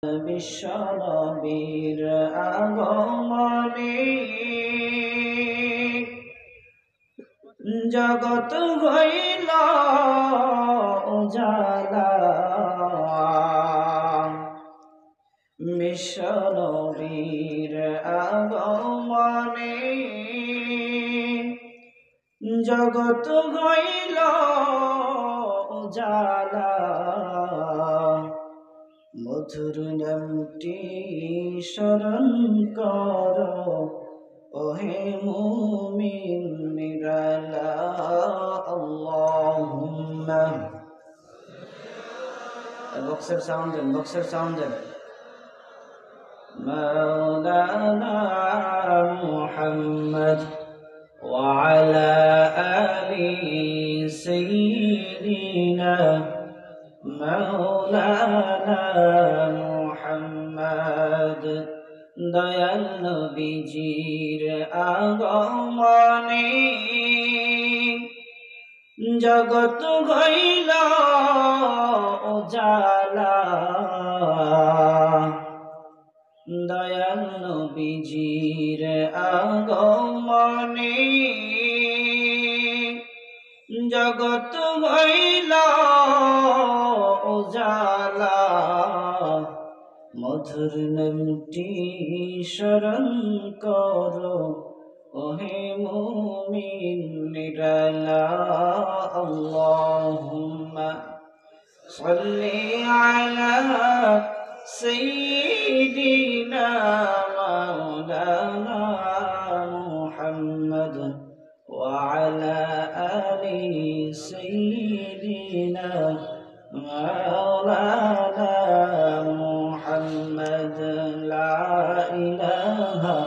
বিশ্বনবীর আগমনে জগৎ হইল উজালা। বিশ্বনবীর আগমনে জগৎ হইল উজালা। মধুর নামটি স্মরণ করো ওহে মুমিন নিরালা। আল্লাহুম্মা বক্সের সাউন্ড দেন মাওলানা মুহাম্মদ ওয়া আলা আলি সাইয়্যিদিনা মাওলানা মুহাম্মদ। দয়াল নবীজির আগমনে জগৎ হইল উজালা। দয়াল নবীজির আগমনে জগৎ হইল উজালা। মধুর নামটি স্মরণ করো ওহে মুমিন নিরালা। আল্লাহুম্মা সাল্লি আলা সাইয়্যিদিনা মাওলানা মুহাম্মদ ওয়া আলা আলি সাইয়্যিদিনা মাওলানা মুহাম্মদ। লা ইলাহা